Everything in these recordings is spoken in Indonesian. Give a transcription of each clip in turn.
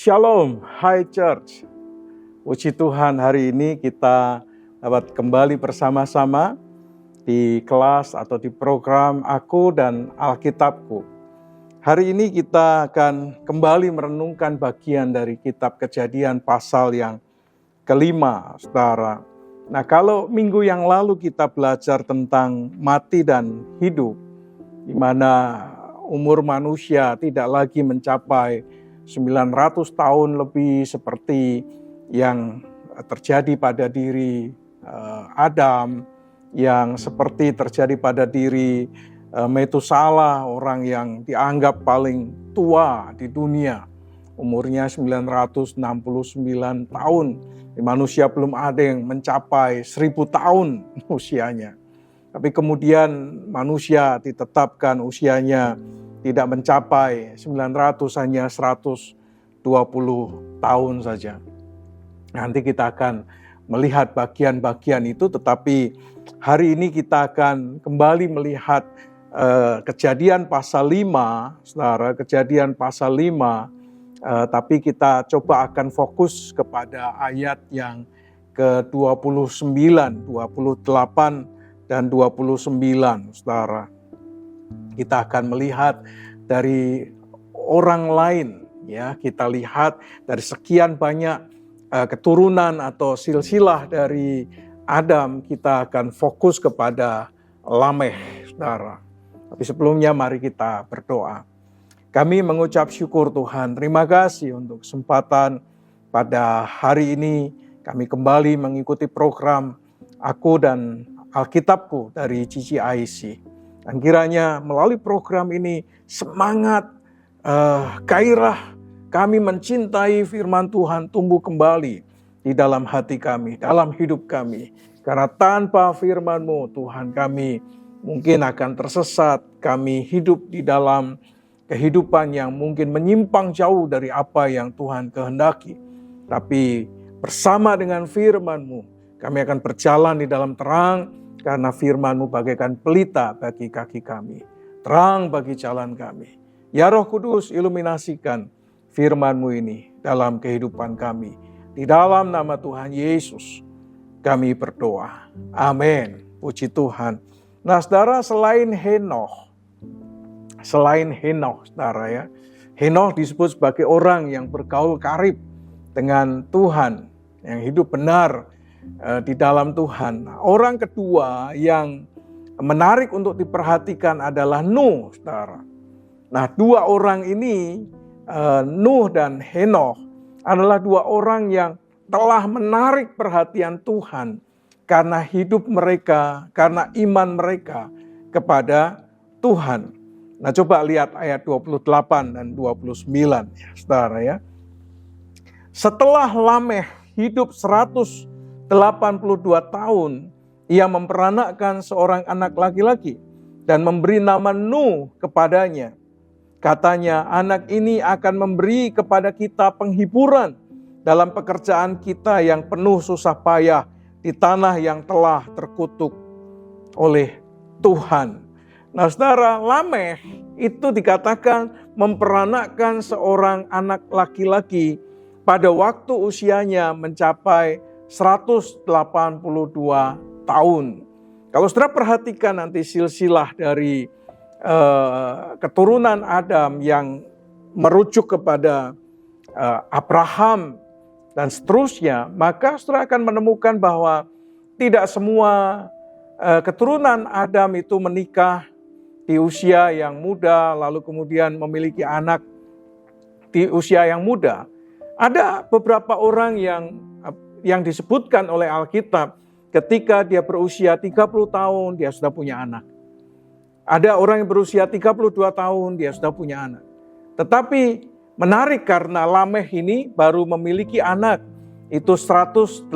Shalom, Hai Church. Puji Tuhan, hari ini kita dapat kembali bersama-sama di kelas atau di program Aku dan Alkitabku. Hari ini kita akan kembali merenungkan bagian dari kitab Kejadian pasal yang kelima, saudara. Nah, kalau minggu yang lalu kita belajar tentang mati dan hidup, di mana umur manusia tidak lagi mencapai 900 tahun lebih seperti yang terjadi pada diri Adam, yang seperti terjadi pada diri Metusala, orang yang dianggap paling tua di dunia. Umurnya 969 tahun. Manusia belum ada yang mencapai 1000 tahun usianya. Tapi kemudian manusia ditetapkan usianya tidak mencapai 900, hanya 120 tahun saja. Nanti kita akan melihat bagian-bagian itu, tetapi hari ini kita akan kembali melihat Kejadian pasal 5, saudara, Kejadian pasal 5, tapi kita coba akan fokus kepada ayat yang ke-29, 28, dan 29, saudara. Kita akan melihat dari orang lain, ya. Kita lihat dari sekian banyak keturunan atau silsilah dari Adam, kita akan fokus kepada Lameh, saudara. Tapi sebelumnya mari kita berdoa. Kami mengucap syukur Tuhan, terima kasih untuk kesempatan pada hari ini kami kembali mengikuti program Aku dan Alkitabku dari GCIC. Dan kiranya melalui program ini semangat, gairah kami mencintai firman Tuhan tumbuh kembali di dalam hati kami, dalam hidup kami. Karena tanpa firman-Mu Tuhan, kami mungkin akan tersesat, kami hidup di dalam kehidupan yang mungkin menyimpang jauh dari apa yang Tuhan kehendaki. Tapi bersama dengan firman-Mu, kami akan berjalan di dalam terang, karena firman-Mu bagaikan pelita bagi kaki kami, terang bagi jalan kami. Ya Roh Kudus, iluminasikan firman-Mu ini dalam kehidupan kami. Di dalam nama Tuhan Yesus kami berdoa. Amin. Puji Tuhan. Nah, saudara, selain Henoh, saudara, ya, Henoh disebut sebagai orang yang bergaul karib dengan Tuhan, yang hidup benar di dalam Tuhan. Orang kedua yang menarik untuk diperhatikan adalah Nuh, saudara. Nah, dua orang ini, Nuh dan Henoh, adalah dua orang yang telah menarik perhatian Tuhan karena hidup mereka, karena iman mereka kepada Tuhan. Nah, coba lihat ayat 28 dan 29, ya, saudara, ya. Setelah Lameh hidup 182 tahun, ia memperanakkan seorang anak laki-laki dan memberi nama Nuh kepadanya. Katanya, anak ini akan memberi kepada kita penghiburan dalam pekerjaan kita yang penuh susah payah di tanah yang telah terkutuk oleh Tuhan. Nah, saudara, Lameh itu dikatakan memperanakkan seorang anak laki-laki pada waktu usianya mencapai 182 tahun. Kalau saudara perhatikan nanti silsilah dari keturunan Adam yang merujuk kepada Abraham dan seterusnya, maka saudara akan menemukan bahwa tidak semua keturunan Adam itu menikah di usia yang muda, lalu kemudian memiliki anak di usia yang muda. Ada beberapa orang yang disebutkan oleh Alkitab, ketika dia berusia 30 tahun, dia sudah punya anak. Ada orang yang berusia 32 tahun, dia sudah punya anak. Tetapi menarik karena Lameh ini baru memiliki anak, itu 182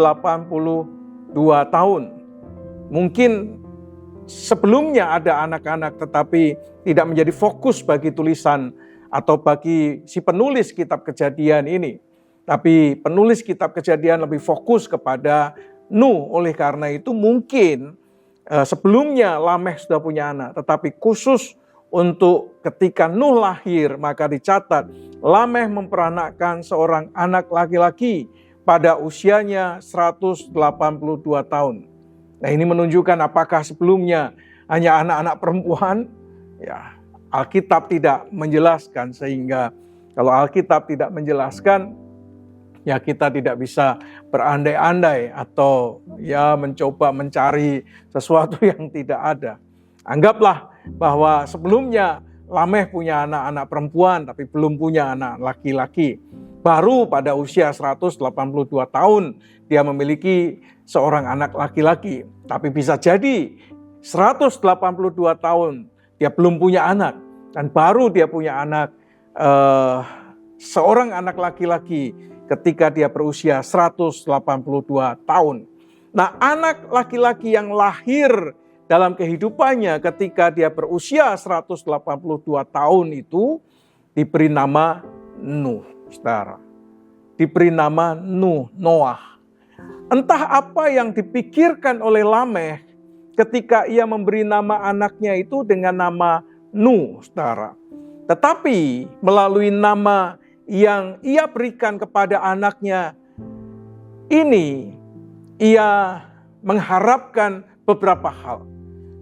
tahun. Mungkin sebelumnya ada anak-anak, tetapi tidak menjadi fokus bagi tulisan atau bagi si penulis kitab Kejadian ini. Tapi penulis kitab Kejadian lebih fokus kepada Nuh. Oleh karena itu mungkin sebelumnya Lameh sudah punya anak, tetapi khusus untuk ketika Nuh lahir, maka dicatat Lameh memperanakkan seorang anak laki-laki pada usianya 182 tahun. Nah, ini menunjukkan apakah sebelumnya hanya anak-anak perempuan? Ya, Alkitab tidak menjelaskan, sehingga kalau Alkitab tidak menjelaskan, ya kita tidak bisa berandai-andai atau ya mencoba mencari sesuatu yang tidak ada. Anggaplah bahwa sebelumnya Lameh punya anak-anak perempuan tapi belum punya anak laki-laki. Baru pada usia 182 tahun dia memiliki seorang anak laki-laki. Tapi bisa jadi 182 tahun dia belum punya anak. Dan baru dia punya anak, seorang anak laki-laki ketika dia berusia 182 tahun. Nah, anak laki-laki yang lahir dalam kehidupannya ketika dia berusia 182 tahun itu diberi nama Nuh, saudara. Diberi nama Nuh, Noah. Entah apa yang dipikirkan oleh Lameh ketika ia memberi nama anaknya itu dengan nama Nuh, saudara. Tetapi melalui nama yang ia berikan kepada anaknya ini, ia mengharapkan beberapa hal.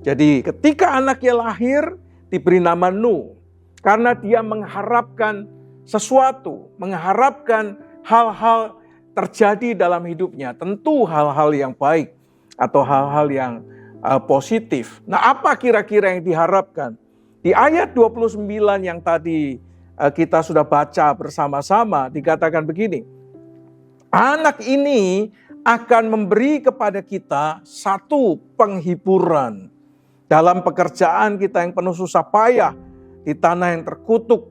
Jadi ketika anaknya lahir diberi nama Nuh, karena dia mengharapkan sesuatu, mengharapkan hal-hal terjadi dalam hidupnya, tentu hal-hal yang baik atau hal-hal yang positif. Nah, apa kira-kira yang diharapkan? Di ayat 29 yang tadi kita sudah baca bersama-sama, dikatakan begini, anak ini akan memberi kepada kita satu penghiburan dalam pekerjaan kita yang penuh susah payah di tanah yang terkutuk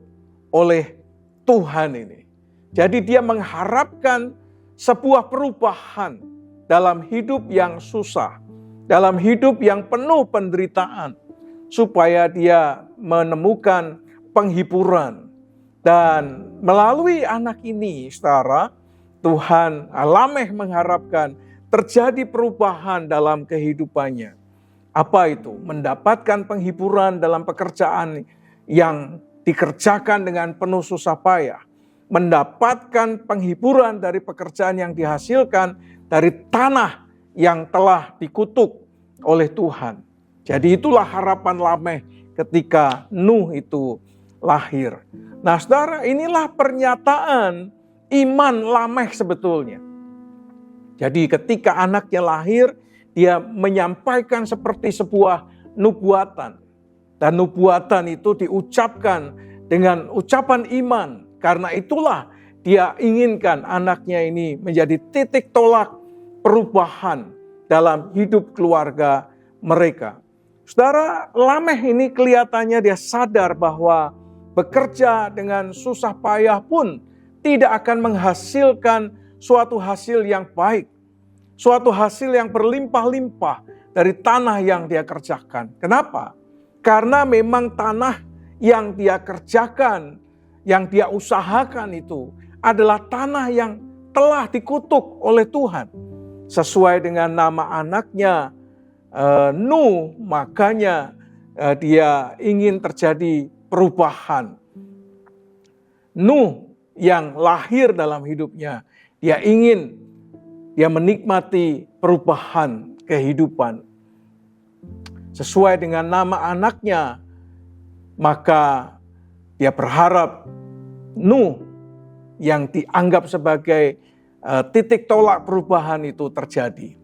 oleh Tuhan ini. Jadi dia mengharapkan sebuah perubahan dalam hidup yang susah, dalam hidup yang penuh penderitaan, supaya dia menemukan penghiburan. Dan melalui anak ini, saudara, Tuhan Lameh mengharapkan terjadi perubahan dalam kehidupannya. Apa itu? Mendapatkan penghiburan dalam pekerjaan yang dikerjakan dengan penuh susah payah. Mendapatkan penghiburan dari pekerjaan yang dihasilkan dari tanah yang telah dikutuk oleh Tuhan. Jadi itulah harapan Lameh ketika Nuh itu lahir. Nah, saudara, inilah pernyataan iman Lameh sebetulnya. Jadi ketika anaknya lahir, dia menyampaikan seperti sebuah nubuatan. Dan nubuatan itu diucapkan dengan ucapan iman. Karena itulah dia inginkan anaknya ini menjadi titik tolak perubahan dalam hidup keluarga mereka. Saudara, Lameh ini kelihatannya dia sadar bahwa bekerja dengan susah payah pun tidak akan menghasilkan suatu hasil yang baik. Suatu hasil yang berlimpah-limpah dari tanah yang dia kerjakan. Kenapa? Karena memang tanah yang dia kerjakan, yang dia usahakan itu adalah tanah yang telah dikutuk oleh Tuhan. Sesuai dengan nama anaknya Nuh, makanya dia ingin terjadi perubahan. Nuh yang lahir dalam hidupnya, dia menikmati perubahan kehidupan. Sesuai dengan nama anaknya, maka dia berharap Nuh yang dianggap sebagai titik tolak perubahan itu terjadi.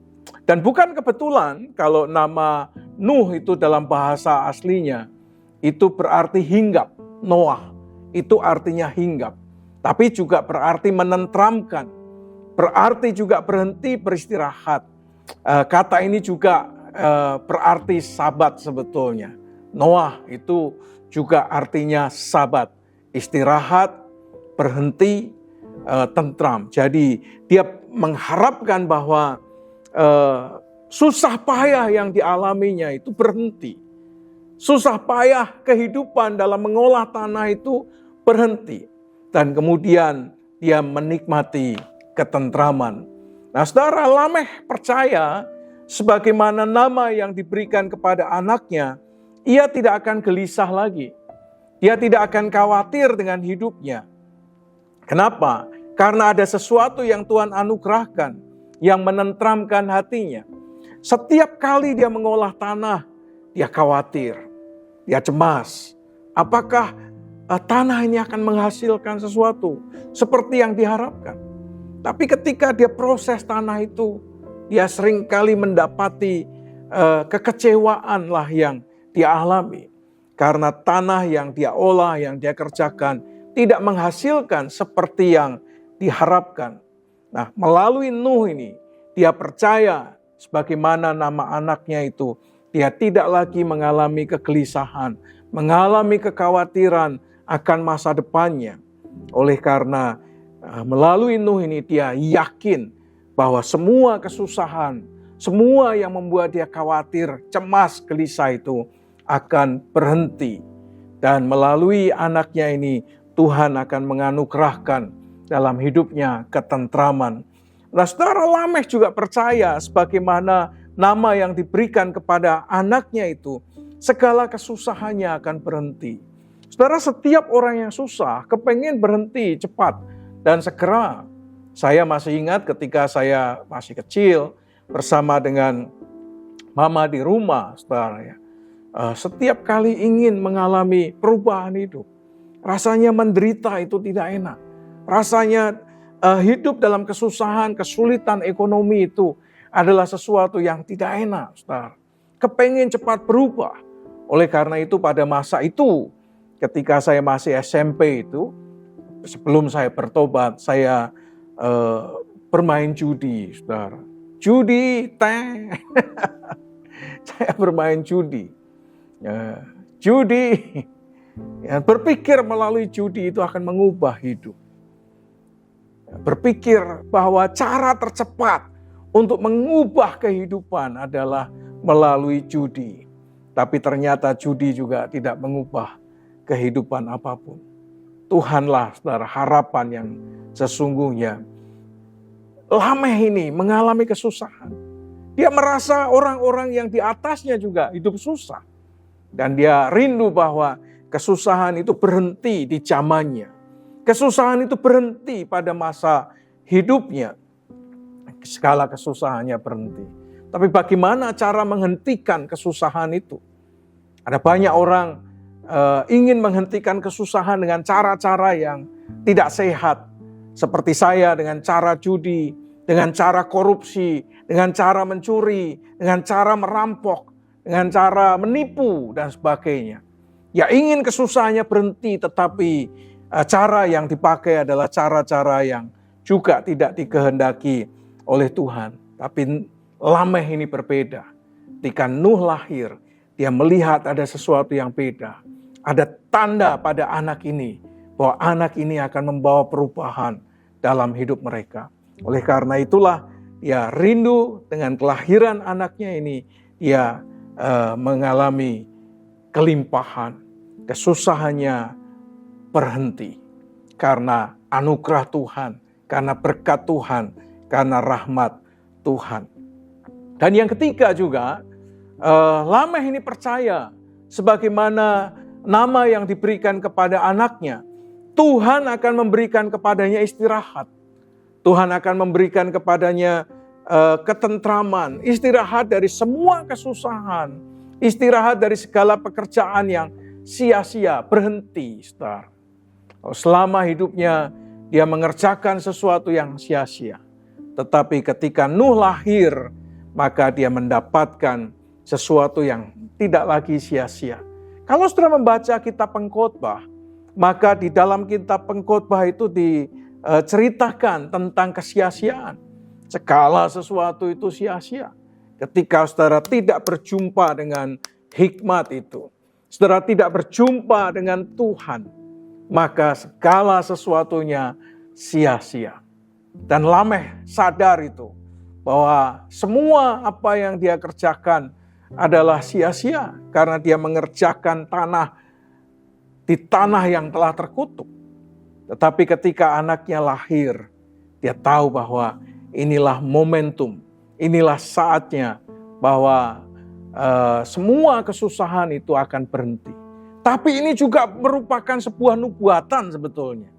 Dan bukan kebetulan kalau nama Nuh itu dalam bahasa aslinya itu berarti hinggap. Noah itu artinya hinggap. Tapi juga berarti menentramkan. Berarti juga berhenti beristirahat. Kata ini juga berarti sabat sebetulnya. Noah itu juga artinya sabat. Istirahat, berhenti, tentram. Jadi dia mengharapkan bahwa susah payah yang dialaminya itu berhenti. Susah payah kehidupan dalam mengolah tanah itu berhenti. Dan kemudian dia menikmati ketentraman. Nah, saudara, Lameh percaya sebagaimana nama yang diberikan kepada anaknya, ia tidak akan gelisah lagi. Dia tidak akan khawatir dengan hidupnya. Kenapa? Karena ada sesuatu yang Tuhan anugerahkan, yang menentramkan hatinya. Setiap kali dia mengolah tanah, dia khawatir, dia cemas. Apakah tanah ini akan menghasilkan sesuatu seperti yang diharapkan? Tapi ketika dia proses tanah itu, dia seringkali mendapati kekecewaan lah yang dia alami. Karena tanah yang dia olah, yang dia kerjakan, tidak menghasilkan seperti yang diharapkan. Nah, melalui Nuh ini, dia percaya sebagaimana nama anaknya itu, dia tidak lagi mengalami kegelisahan, mengalami kekhawatiran akan masa depannya. Oleh karena melalui Nuh ini dia yakin bahwa semua kesusahan, semua yang membuat dia khawatir, cemas, gelisah itu akan berhenti. Dan melalui anaknya ini Tuhan akan menganugerahkan dalam hidupnya ketentraman. Nah, saudara, Lamekh juga percaya sebagaimana nama yang diberikan kepada anaknya itu, segala kesusahannya akan berhenti. Saudara, setiap orang yang susah kepengen berhenti cepat dan segera. Saya masih ingat ketika saya masih kecil bersama dengan mama di rumah, saudara ya. Setiap kali ingin mengalami perubahan hidup, rasanya menderita itu tidak enak. Rasanya hidup dalam kesusahan, kesulitan ekonomi itu adalah sesuatu yang tidak enak, saudara. Kepengen cepat berubah. Oleh karena itu pada masa itu, ketika saya masih SMP itu, sebelum saya bertobat, saya bermain judi, saudara. Judi, saya bermain judi. Judi, berpikir melalui judi itu akan mengubah hidup. Berpikir bahwa cara tercepat untuk mengubah kehidupan adalah melalui judi. Tapi ternyata judi juga tidak mengubah kehidupan apapun. Tuhanlah, saudara, harapan yang sesungguhnya. Lamekh ini mengalami kesusahan. Dia merasa orang-orang yang di atasnya juga hidup susah. Dan dia rindu bahwa kesusahan itu berhenti di zamannya. Kesusahan itu berhenti pada masa hidupnya. Segala kesusahannya berhenti. Tapi bagaimana cara menghentikan kesusahan itu? Ada banyak orang ingin menghentikan kesusahan dengan cara-cara yang tidak sehat. Seperti saya dengan cara judi, dengan cara korupsi, dengan cara mencuri, dengan cara merampok, dengan cara menipu dan sebagainya. Ya, ingin kesusahannya berhenti, tetapi cara yang dipakai adalah cara-cara yang juga tidak dikehendaki oleh Tuhan. Tapi Lamekh ini berbeda. Ketika Nuh lahir, dia melihat ada sesuatu yang beda. Ada tanda pada anak ini, bahwa anak ini akan membawa perubahan dalam hidup mereka. Oleh karena itulah, dia rindu dengan kelahiran anaknya ini, dia mengalami kelimpahan, kesusahannya berhenti karena anugerah Tuhan, karena berkat Tuhan, karena rahmat Tuhan. Dan yang ketiga juga, Lamekh ini percaya sebagaimana nama yang diberikan kepada anaknya, Tuhan akan memberikan kepadanya istirahat. Tuhan akan memberikan kepadanya ketentraman, istirahat dari semua kesusahan, istirahat dari segala pekerjaan yang sia-sia, berhenti, saudara. Selama hidupnya dia mengerjakan sesuatu yang sia-sia. Tetapi ketika Nuh lahir, maka dia mendapatkan sesuatu yang tidak lagi sia-sia. Kalau saudara membaca kitab Pengkhotbah, maka di dalam kitab Pengkhotbah itu diceritakan tentang kesia-siaan. Segala sesuatu itu sia-sia. Ketika saudara tidak berjumpa dengan hikmat itu, saudara tidak berjumpa dengan Tuhan, maka segala sesuatunya sia-sia. Dan Lamekh sadar itu, bahwa semua apa yang dia kerjakan adalah sia-sia, karena dia mengerjakan di tanah yang telah terkutuk. Tetapi ketika anaknya lahir, dia tahu bahwa inilah momentum, inilah saatnya bahwa semua kesusahan itu akan berhenti. Tapi ini juga merupakan sebuah nubuatan sebetulnya.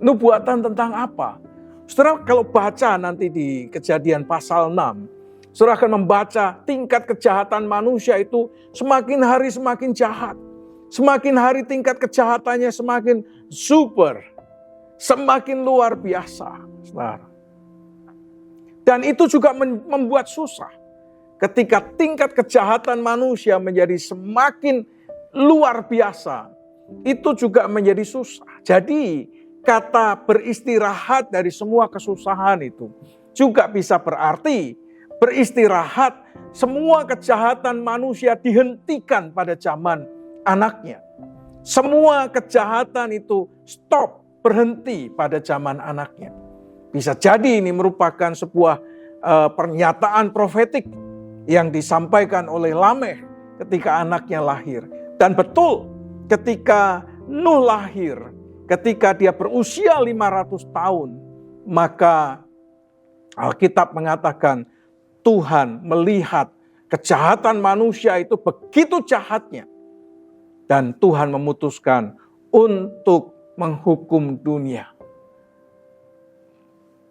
Nubuatan tentang apa? Saudara kalau baca nanti di Kejadian pasal 6, saudara akan membaca tingkat kejahatan manusia itu semakin hari semakin jahat. Semakin hari tingkat kejahatannya semakin super. Semakin luar biasa, saudara. Dan itu juga membuat susah. Ketika tingkat kejahatan manusia menjadi semakin luar biasa, itu juga menjadi susah. Jadi kata beristirahat dari semua kesusahan itu juga bisa berarti beristirahat semua kejahatan manusia dihentikan pada zaman anaknya. Semua kejahatan itu stop, berhenti pada zaman anaknya. Bisa jadi ini merupakan sebuah pernyataan profetik yang disampaikan oleh Lameh ketika anaknya lahir. Dan betul ketika Nuh lahir, ketika dia berusia 500 tahun, maka Alkitab mengatakan Tuhan melihat kejahatan manusia itu begitu jahatnya. Dan Tuhan memutuskan untuk menghukum dunia.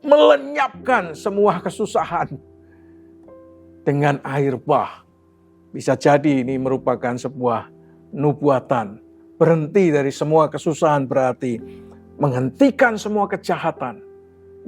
Melenyapkan semua kesusahan dengan air bah. Bisa jadi ini merupakan sebuah nubuatan. Berhenti dari semua kesusahan berarti menghentikan semua kejahatan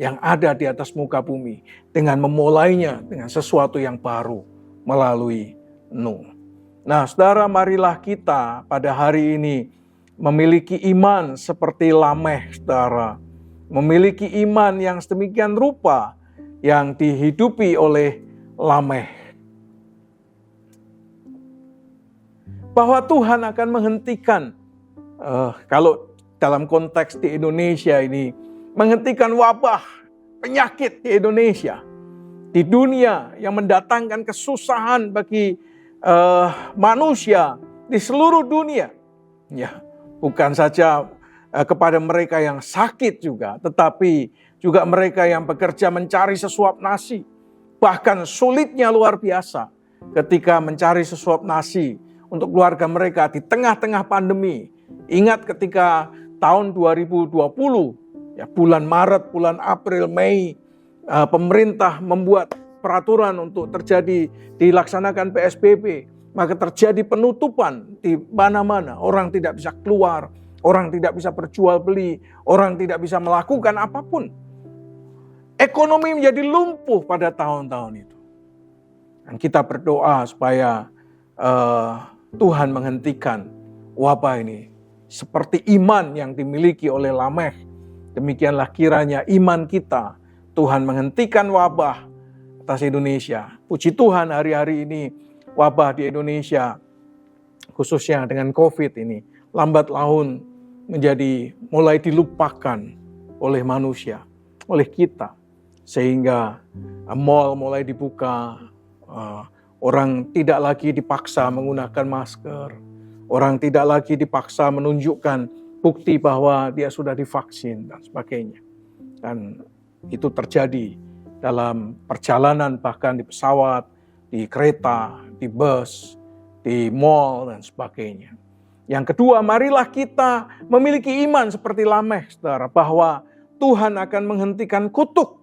yang ada di atas muka bumi dengan memulainya dengan sesuatu yang baru melalui Nuh. Nah, saudara, marilah kita pada hari ini memiliki iman seperti Lameh, saudara. Memiliki iman yang sedemikian rupa yang dihidupi oleh Lameh. Bahwa Tuhan akan menghentikan, kalau dalam konteks di Indonesia ini, menghentikan wabah, penyakit di Indonesia. Di dunia yang mendatangkan kesusahan bagi manusia di seluruh dunia. Ya, bukan saja kepada mereka yang sakit juga, tetapi juga mereka yang bekerja mencari sesuap nasi. Bahkan sulitnya luar biasa ketika mencari sesuap nasi untuk keluarga mereka di tengah-tengah pandemi. Ingat ketika tahun 2020, ya, bulan Maret, bulan April, Mei, pemerintah membuat peraturan untuk dilaksanakan PSBB. Maka terjadi penutupan di mana-mana. Orang tidak bisa keluar, orang tidak bisa berjual beli, orang tidak bisa melakukan apapun. Ekonomi menjadi lumpuh pada tahun-tahun itu. Dan kita berdoa supaya Tuhan menghentikan wabah ini. Seperti iman yang dimiliki oleh Lameh. Demikianlah kiranya iman kita. Tuhan menghentikan wabah atas Indonesia. Puji Tuhan hari-hari ini wabah di Indonesia, khususnya dengan COVID ini, lambat laun menjadi mulai dilupakan oleh manusia, oleh kita. Sehingga mal mulai dibuka, orang tidak lagi dipaksa menggunakan masker, orang tidak lagi dipaksa menunjukkan bukti bahwa dia sudah divaksin dan sebagainya. Dan itu terjadi dalam perjalanan, bahkan di pesawat, di kereta, di bus, di mall, dan sebagainya. Yang kedua, marilah kita memiliki iman seperti Lameh, saudara, bahwa Tuhan akan menghentikan kutuk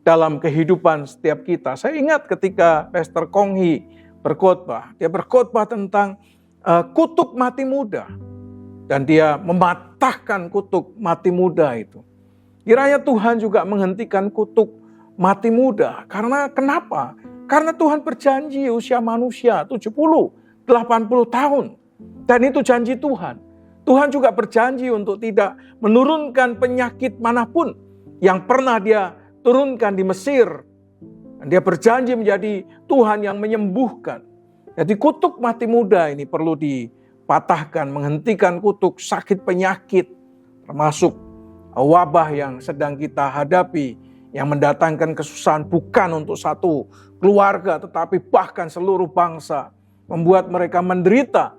dalam kehidupan setiap kita. Saya ingat ketika Pastor Kong Hee berkhotbah, dia berkhotbah tentang kutuk mati muda. Dan dia mematahkan kutuk mati muda itu. Kiranya Tuhan juga menghentikan kutuk mati muda. Karena kenapa? Karena Tuhan berjanji usia manusia 70, 80 tahun. Dan itu janji Tuhan. Tuhan juga berjanji untuk tidak menurunkan penyakit manapun yang pernah dia turunkan di Mesir. Dan dia berjanji menjadi Tuhan yang menyembuhkan. Jadi kutuk mati muda ini perlu dipatahkan, menghentikan kutuk sakit penyakit, termasuk wabah yang sedang kita hadapi, yang mendatangkan kesusahan bukan untuk satu keluarga, tetapi bahkan seluruh bangsa, membuat mereka menderita,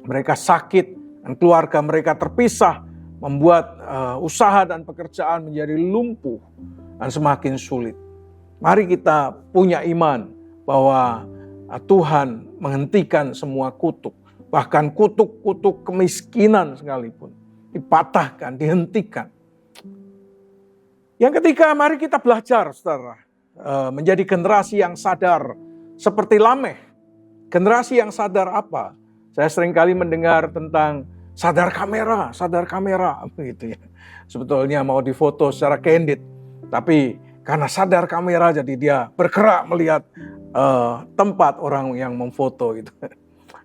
mereka sakit, dan keluarga mereka terpisah, membuat usaha dan pekerjaan menjadi lumpuh dan semakin sulit. Mari kita punya iman bahwa Tuhan menghentikan semua kutuk. Bahkan kutuk-kutuk kemiskinan sekalipun dipatahkan, dihentikan. Yang ketiga, mari kita belajar, saudara, menjadi generasi yang sadar seperti Lameh. Generasi yang sadar apa? Saya seringkali mendengar tentang sadar kamera, begitu ya. Sebetulnya mau difoto secara candid, tapi karena sadar kamera jadi dia bergerak melihat tempat orang yang memfoto itu.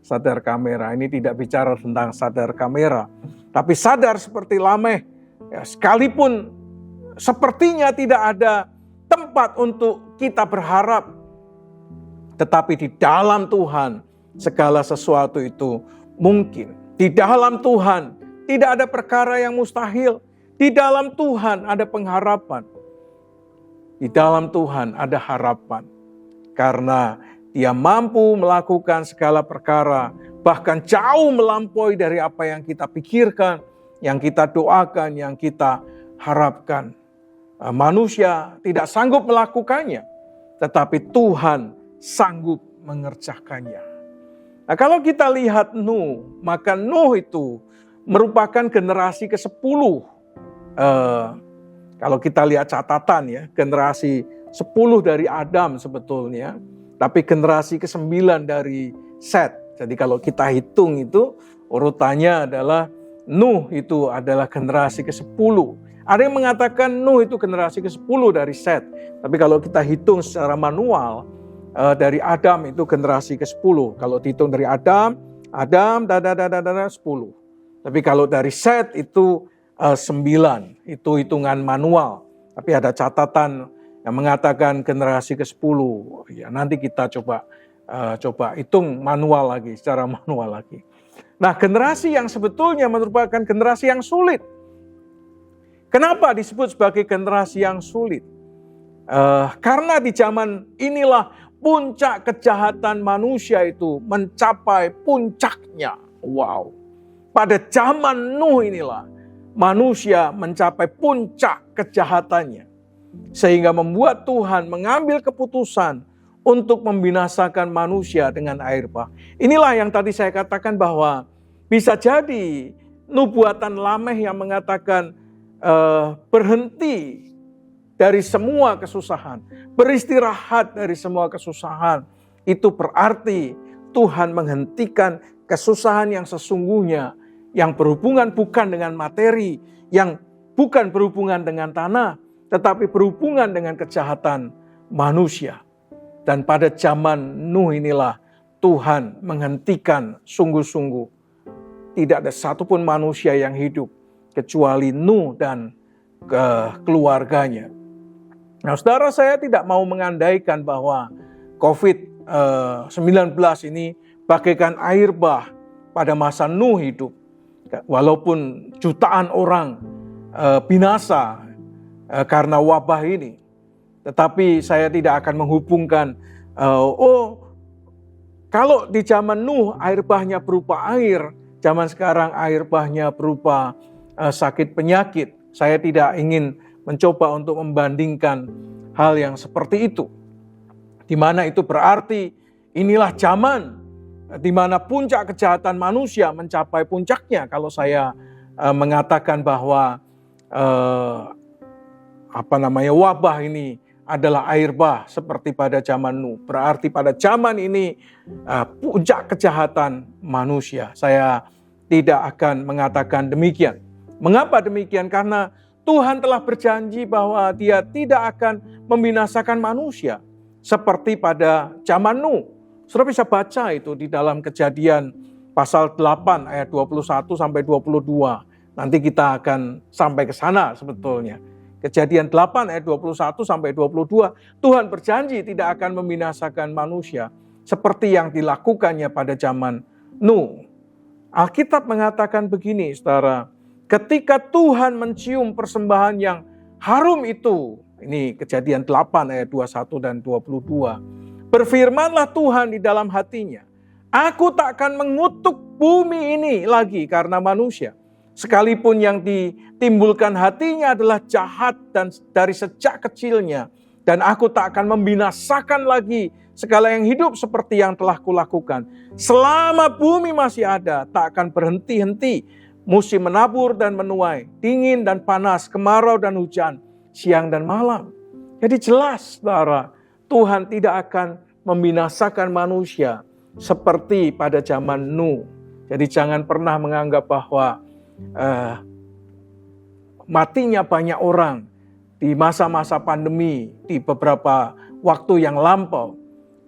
Sadar kamera, ini tidak bicara tentang sadar kamera, tapi sadar seperti Lameh, ya, sekalipun sepertinya tidak ada tempat untuk kita berharap, tetapi di dalam Tuhan segala sesuatu itu mungkin. Di dalam Tuhan tidak ada perkara yang mustahil. Di dalam Tuhan ada pengharapan. Di dalam Tuhan ada harapan. Karena Dia mampu melakukan segala perkara, bahkan jauh melampaui dari apa yang kita pikirkan, yang kita doakan, yang kita harapkan. Manusia tidak sanggup melakukannya, tetapi Tuhan sanggup mengerjakannya. Nah, kalau kita lihat Nuh, maka Nuh itu merupakan generasi ke-10. Kalau kita lihat catatan ya, generasi 10 dari Adam sebetulnya, tapi generasi ke-9 dari Set. Jadi kalau kita hitung itu urutannya adalah Nuh itu adalah generasi ke-10. Ada yang mengatakan Nuh itu generasi ke-10 dari Set. Tapi kalau kita hitung secara manual, dari Adam itu generasi ke-10. Kalau dihitung dari Adam, 10. Tapi kalau dari Set itu 9. Itu hitungan manual. Tapi ada catatan yang mengatakan generasi ke-10. Ya, nanti kita coba hitung manual lagi, secara manual lagi. Nah, generasi yang sebetulnya merupakan generasi yang sulit. Kenapa disebut sebagai generasi yang sulit? Karena di zaman inilah puncak kejahatan manusia itu mencapai puncaknya. Wow. Pada zaman Nuh inilah manusia mencapai puncak kejahatannya. Sehingga membuat Tuhan mengambil keputusan untuk membinasakan manusia dengan air bah. Inilah yang tadi saya katakan bahwa bisa jadi nubuatan Lameh yang mengatakan berhenti dari semua kesusahan, beristirahat dari semua kesusahan. Itu berarti Tuhan menghentikan kesusahan yang sesungguhnya, yang berhubungan bukan dengan materi, yang bukan berhubungan dengan tanah, tetapi berhubungan dengan kejahatan manusia. Dan pada zaman Nuh inilah Tuhan menghentikan sungguh-sungguh. Tidak ada satupun manusia yang hidup kecuali Nuh dan keluarganya. Nah, saudara, saya tidak mau mengandaikan bahwa COVID-19 ini bagaikan air bah pada masa Nuh hidup. Walaupun jutaan orang binasa karena wabah ini. Tetapi saya tidak akan menghubungkan, kalau di zaman Nuh air bahnya berupa air, zaman sekarang air bahnya berupa sakit penyakit. Saya tidak ingin mencoba untuk membandingkan hal yang seperti itu. Di mana itu berarti inilah zaman di mana puncak kejahatan manusia mencapai puncaknya. Kalau saya mengatakan bahwa wabah ini adalah air bah seperti pada zaman Nuh. Berarti pada zaman ini puncak kejahatan manusia. Saya tidak akan mengatakan demikian. Mengapa demikian? Karena Tuhan telah berjanji bahwa Dia tidak akan membinasakan manusia seperti pada zaman Nuh. Saudara bisa baca itu di dalam Kejadian pasal 8 ayat 21 sampai 22. Nanti kita akan sampai ke sana sebetulnya. Kejadian 8 ayat 21 sampai 22, Tuhan berjanji tidak akan membinasakan manusia seperti yang dilakukannya pada zaman Nuh. Alkitab mengatakan begini, saudara, ketika Tuhan mencium persembahan yang harum itu, ini Kejadian 8 ayat 21 dan 22, berfirmanlah Tuhan di dalam hatinya, aku tak akan mengutuk bumi ini lagi karena manusia. Sekalipun yang ditimbulkan hatinya adalah jahat dan dari sejak kecilnya. Dan aku tak akan membinasakan lagi segala yang hidup seperti yang telah kulakukan. Selama bumi masih ada, tak akan berhenti-henti musim menabur dan menuai, dingin dan panas, kemarau dan hujan, siang dan malam. Jadi jelas, saudara, Tuhan tidak akan membinasakan manusia seperti pada zaman Nuh. Jadi jangan pernah menganggap bahwa matinya banyak orang di masa-masa pandemi, di beberapa waktu yang lampau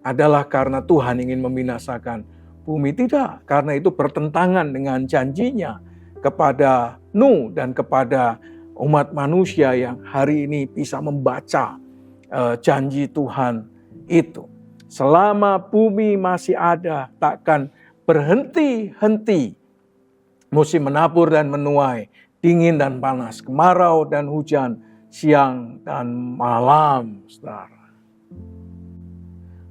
adalah karena Tuhan ingin membinasakan bumi. Tidak, karena itu bertentangan dengan janjinya kepada Nuh dan kepada umat manusia yang hari ini bisa membaca janji Tuhan itu. Selama bumi masih ada, takkan berhenti-henti musim menabur dan menuai, dingin dan panas, kemarau dan hujan, siang dan malam, saudara.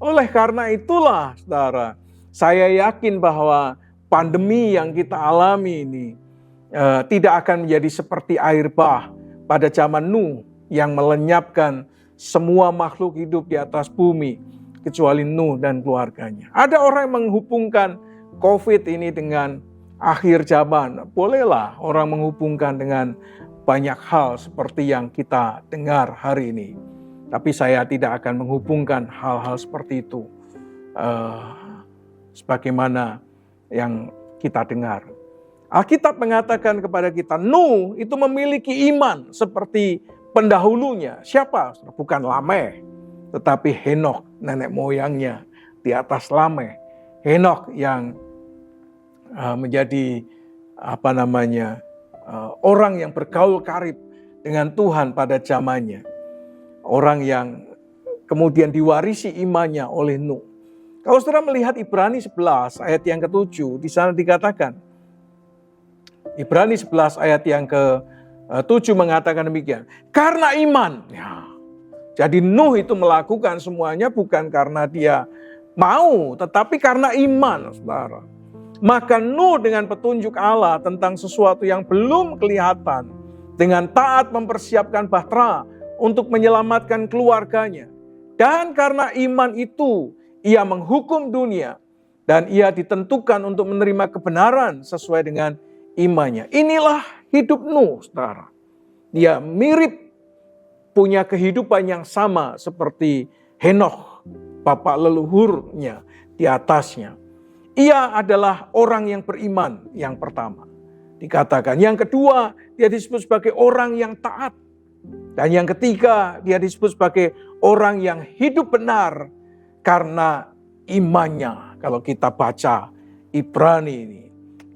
Oleh karena itulah, saudara, saya yakin bahwa pandemi yang kita alami ini tidak akan menjadi seperti air bah pada zaman Nuh yang melenyapkan semua makhluk hidup di atas bumi, kecuali Nuh dan keluarganya. Ada orang yang menghubungkan COVID ini dengan akhir zaman. Bolehlah orang menghubungkan dengan banyak hal seperti yang kita dengar hari ini. Tapi saya tidak akan menghubungkan hal-hal seperti itu sebagaimana yang kita dengar. Alkitab mengatakan kepada kita, Nuh itu memiliki iman seperti pendahulunya. Siapa? Bukan Lameh, tetapi Henokh, nenek moyangnya di atas Lameh. Henokh yang menjadi orang yang bergaul karib dengan Tuhan pada zamannya. Orang yang kemudian diwarisi imannya oleh Nuh. Kalau saudara melihat Ibrani 11 ayat yang ke-7, di sana dikatakan, Ibrani 11 ayat yang ke-7 mengatakan demikian. Karena iman. Ya. Jadi Nuh itu melakukan semuanya bukan karena dia mau, tetapi karena iman, saudara. Maka Nuh dengan petunjuk Allah tentang sesuatu yang belum kelihatan, dengan taat mempersiapkan bahtera untuk menyelamatkan keluarganya. Dan karena iman itu, ia menghukum dunia, dan ia ditentukan untuk menerima kebenaran sesuai dengan imannya. Inilah hidup Nuh, saudara. Dia mirip punya kehidupan yang sama seperti Henokh, bapak leluhurnya di atasnya. Ia adalah orang yang beriman yang pertama, dikatakan. Yang kedua, dia disebut sebagai orang yang taat. Dan yang ketiga, dia disebut sebagai orang yang hidup benar karena imannya. Kalau kita baca Ibrani ini.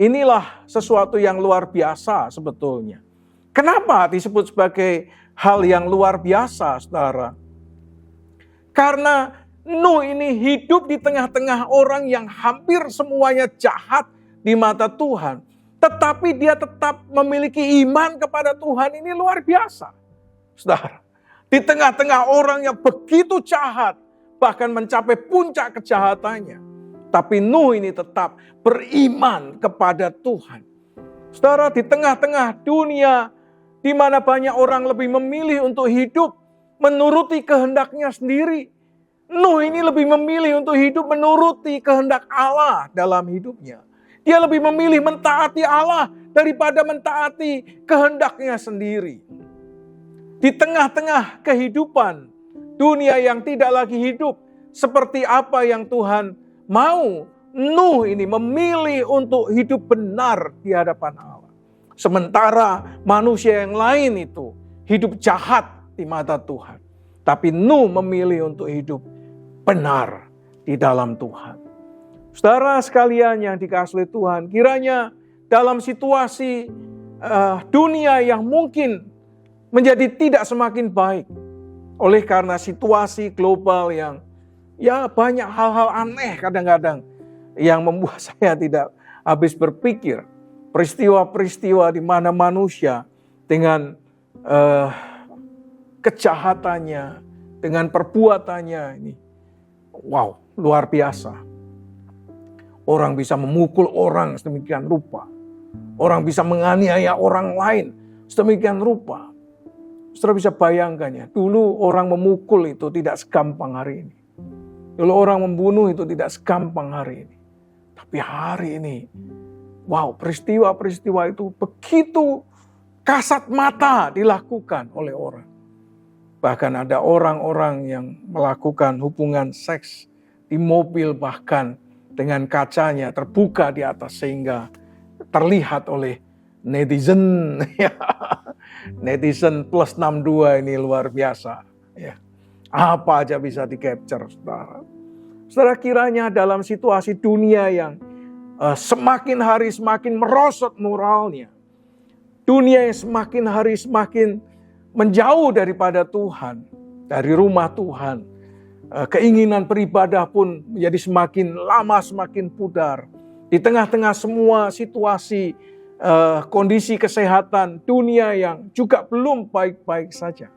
Inilah sesuatu yang luar biasa sebetulnya. Kenapa disebut sebagai hal yang luar biasa, saudara? Karena Nuh ini hidup di tengah-tengah orang yang hampir semuanya jahat di mata Tuhan. Tetapi dia tetap memiliki iman kepada Tuhan. Ini luar biasa, saudara. Di tengah-tengah orang yang begitu jahat, bahkan mencapai puncak kejahatannya. Tapi Nuh ini tetap beriman kepada Tuhan. Saudara, di tengah-tengah dunia di mana banyak orang lebih memilih untuk hidup menuruti kehendaknya sendiri, Nuh ini lebih memilih untuk hidup menuruti kehendak Allah dalam hidupnya. Dia lebih memilih mentaati Allah daripada mentaati kehendaknya sendiri. Di tengah-tengah kehidupan dunia yang tidak lagi hidup seperti apa yang Tuhan mau, Nuh ini memilih untuk hidup benar di hadapan Allah. Sementara manusia yang lain itu hidup jahat di mata Tuhan. Tapi Nuh memilih untuk hidup benar di dalam Tuhan. Saudara sekalian yang dikasihi Tuhan, kiranya dalam situasi dunia yang mungkin menjadi tidak semakin baik oleh karena situasi global yang banyak hal-hal aneh kadang-kadang yang membuat saya tidak habis berpikir. Peristiwa-peristiwa di mana manusia dengan kejahatannya, dengan perbuatannya ini, wow, luar biasa. Orang bisa memukul orang sedemikian rupa. Orang bisa menganiaya orang lain sedemikian rupa. Saudara bisa bayangkan ya, dulu orang memukul itu tidak segampang hari ini. Dulu orang membunuh itu tidak segampang hari ini. Tapi hari ini, wow, peristiwa-peristiwa itu begitu kasat mata dilakukan oleh orang. Bahkan ada orang-orang yang melakukan hubungan seks di mobil, bahkan dengan kacanya terbuka di atas sehingga terlihat oleh netizen. Netizen plus 62 ini luar biasa. Ya. Apa aja bisa di-capture, saudara. Saudara, kiranya dalam situasi dunia yang semakin hari semakin merosot moralnya, dunia yang semakin hari semakin menjauh daripada Tuhan, dari rumah Tuhan, keinginan beribadah pun menjadi semakin lama semakin pudar. Di tengah-tengah semua situasi, kondisi kesehatan dunia yang juga belum baik-baik saja,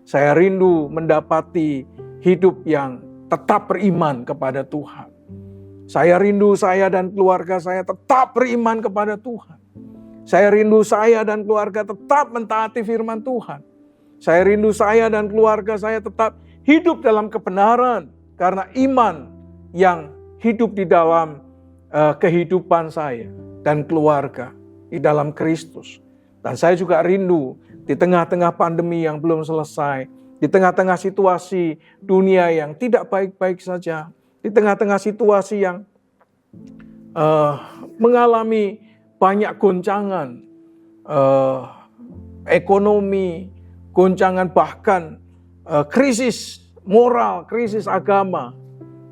saya rindu mendapati hidup yang tetap beriman kepada Tuhan. Saya rindu saya dan keluarga saya tetap beriman kepada Tuhan. Saya rindu saya dan keluarga tetap mentaati firman Tuhan. Saya rindu saya dan keluarga saya tetap hidup dalam kebenaran, karena iman yang hidup di dalam kehidupan saya dan keluarga di dalam Kristus. Dan saya juga rindu di tengah-tengah pandemi yang belum selesai, di tengah-tengah situasi dunia yang tidak baik-baik saja, di tengah-tengah situasi yang mengalami banyak goncangan ekonomi, goncangan bahkan krisis moral, krisis agama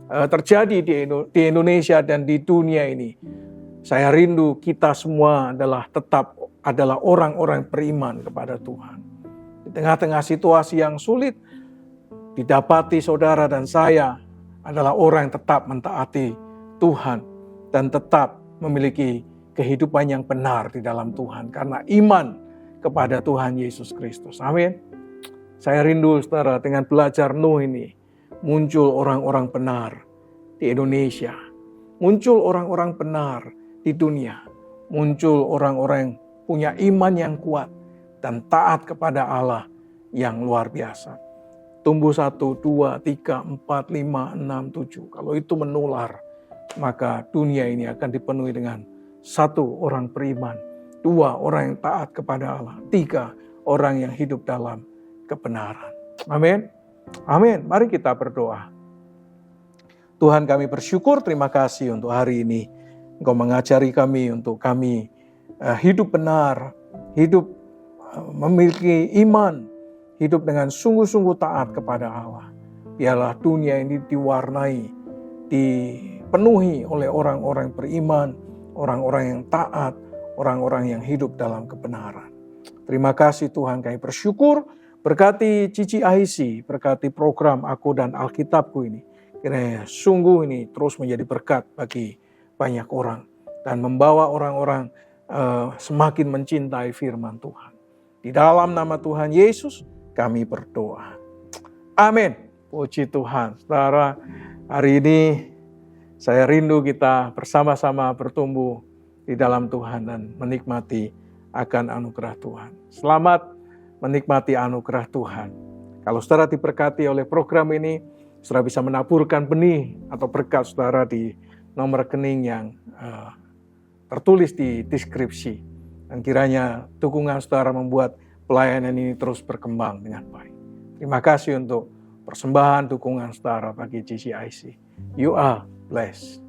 terjadi di Indonesia dan di dunia ini. Saya rindu kita semua tetap adalah orang-orang beriman kepada Tuhan. Di tengah-tengah situasi yang sulit, didapati saudara dan saya adalah orang yang tetap mentaati Tuhan dan tetap memiliki kehidupan yang benar di dalam Tuhan karena iman kepada Tuhan Yesus Kristus. Amin. Saya rindu saudara dengan belajar Nuh ini muncul orang-orang benar di Indonesia, muncul orang-orang benar di dunia, muncul orang-orang yang punya iman yang kuat dan taat kepada Allah yang luar biasa. Tumbuh 1, 2, 3, 4, 5, 6, 7. Kalau itu menular, maka dunia ini akan dipenuhi dengan 1 orang beriman, 2 orang yang taat kepada Allah, 3 orang yang hidup dalam kebenaran. Amin. Amin. Mari kita berdoa. Tuhan, kami bersyukur, terima kasih untuk hari ini. Engkau mengajari kami untuk kami hidup benar, hidup memiliki iman, hidup dengan sungguh-sungguh taat kepada Allah. Biarlah dunia ini dipenuhi oleh orang-orang beriman, orang-orang yang taat, orang-orang yang hidup dalam kebenaran. Terima kasih Tuhan, kami bersyukur. Berkati GCIC, berkati program Aku dan Alkitabku ini. Kiranya sungguh ini terus menjadi berkat bagi banyak orang dan membawa orang-orang semakin mencintai firman Tuhan. Di dalam nama Tuhan Yesus kami berdoa. Amin. Puji Tuhan. Saudara, hari ini saya rindu kita bersama-sama bertumbuh di dalam Tuhan dan menikmati akan anugerah Tuhan. Selamat menikmati anugerah Tuhan. Kalau saudara diberkati oleh program ini, saudara bisa menaburkan benih atau berkat saudara di nomor rekening yang tertulis di deskripsi. Dan kiranya dukungan saudara membuat pelayanan ini terus berkembang dengan baik. Terima kasih untuk persembahan dukungan saudara bagi GCIC. You are blessed.